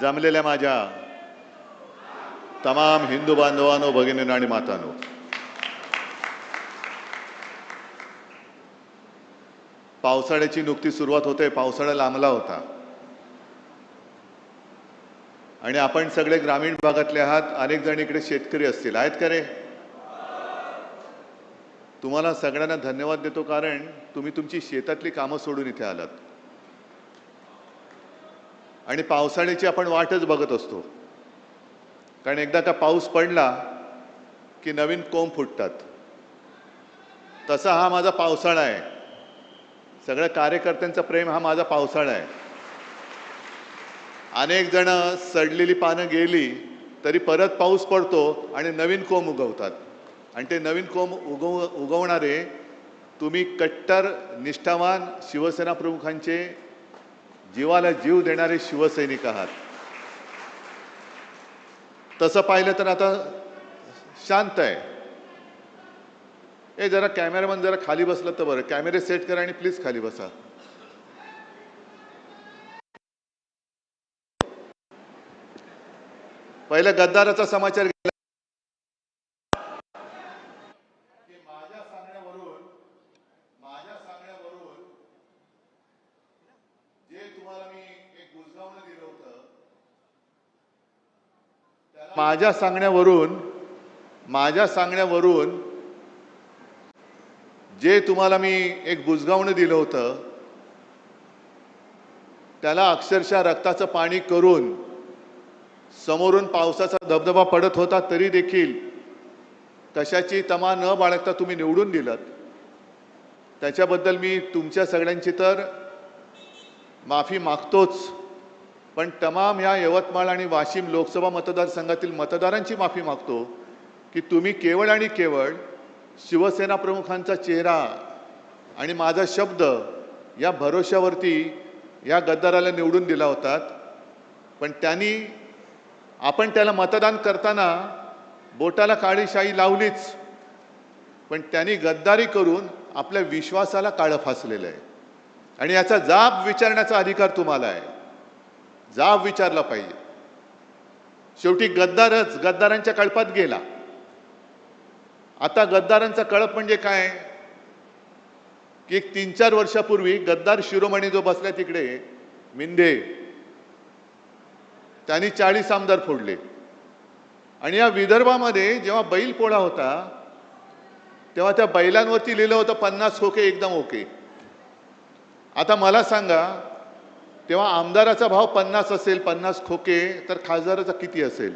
जमलेल्या माझ्या तमाम हिंदू बांधवांनो, भगिनींनो आणि मातांनो, पावसाळ्याची नुकती सुरुवात होते. पावसाळा लांबला होता आणि आपण सगळे ग्रामीण भागातले आहात. अनेक जण इकडे शेतकरी असतील, आहेत का रे? तुम्हाला सगळ्यांना धन्यवाद देतो, कारण तुम्ही तुमची शेतातली कामं सोडून इथे आलात आणि पावसाळ्याची आपण वाटच बघत असतो. कारण एकदा का पाऊस पडला की नवीन कोंब फुटतात. तसा हा माझा पावसाळा आहे. सगळ्या कार्यकर्त्यांचा प्रेम हा माझा पावसाळा आहे. अनेक जण सडलेली पानं गेली तरी परत पाऊस पडतो आणि नवीन कोंब उगवतात. आणि ते नवीन कोंब उगवणारे तुम्ही कट्टर निष्ठावान शिवसेना प्रमुखांचे जीवाला जीव देणारे शिवसैनिक आहात. तसं पाहिलं तर आता शांत आहे. ए जरा कॅमेरामन जरा खाली बसलं तर बरं. कॅमेरे सेट करा आणि प्लीज खाली बसा. पहिला गद्दाराचा समाचार गेला की माझ्या सांगण्यावरून जे तुम्हाला मी एक बुजगावणं दिलं होतं, माझ्या सांगण्यावरून जे तुम्हाला मी एक बुजगावणं दिलं होतं, त्याला अक्षरशः रक्ताचं पाणी करून समोरून पावसाचा धबधबा पडत होता तरी देखील कशाची तमा न बाळगता तुम्ही निवडून दिलात. त्याच्याबद्दल मी तुमच्या सगळ्यांची तर माफी मागतोच, पण तमाम या यवतमाळ आणि वाशिम लोकसभा मतदारसंघातील मतदारांची माफी मागतो की तुम्ही केवळ आणि केवळ शिवसेना प्रमुखांचा चेहरा आणि माझा शब्द या भरोश्यावरती या गद्दाराला निवडून दिला होतात. पण आपण त्याला मतदान करताना बोटाला काळी शाई लावलीच, पण त्यांनी गद्दारी करून आपल्या विश्वासाला काळं फासलेलं आहे. आणि याचा जाब विचारण्याचा अधिकार तुम्हाला आहे. जाब विचारला पाहिजे. शेवटी गद्दारांच्या कळपात गेला. आता गद्दारांचा कळप म्हणजे काय की 3-4 वर्षापूर्वी गद्दार शिरोमणी जो बसला तिकडे मिंदे, त्यांनी 40 आमदार फोडले. आणि या विदर्भामध्ये जेव्हा बैल पोळा होता तेव्हा त्या बैलांवरती लिहिलं होतं 50 खोके एकदम ओके. आता मला सांगा, तेव्हा आमदाराचा भाव 50 असेल, 50 खोके, तर खासदाराचा किती असेल?